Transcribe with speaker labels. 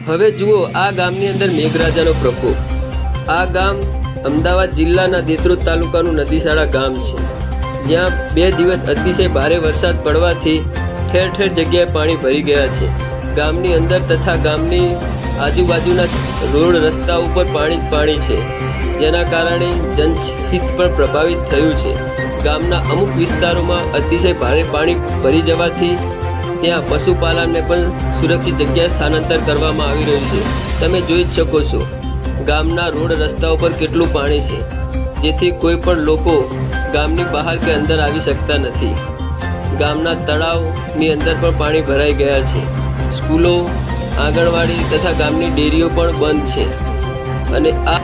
Speaker 1: હવે જુઓ આ ગામની અંદર મેઘરાજાનો પ્રકોપ। આ ગામ અમદાવાદ જિલ્લાના દેત્રોદ તાલુકાનું નદીશાળા ગામ છે, જ્યાં 2 દિવસ અતિશય ભારે વરસાદ પડવાથી ઠેર ઠેર જગ્યાએ પાણી ભરી ગયા છે। ગામની અંદર તથા ગામની આજુબાજુના રોડ રસ્તા ઉપર પાણી જ પાણી છે, જેના કારણે જનહિત પણ પ્રભાવિત થયું છે। ગામના અમુક વિસ્તારોમાં અતિશય ભારે પાણી ભરી જવાથી ત્યાં પશુપાલનને પણ સુરક્ષિત જગ્યાએ સ્થાનાંતર કરવામાં આવી રહ્યું છે। તમે જોઈ જ શકો છો ગામના રોડ રસ્તાઓ પર કેટલું પાણી છે, જેથી કોઈ પણ લોકો ગામની બહાર કે અંદર આવી શકતા નથી। ગામના તળાવની અંદર પણ પાણી ભરાઈ ગયા છે। સ્કૂલો, આંગણવાડી તથા ગામની ડેરીઓ પણ બંધ છે અને આ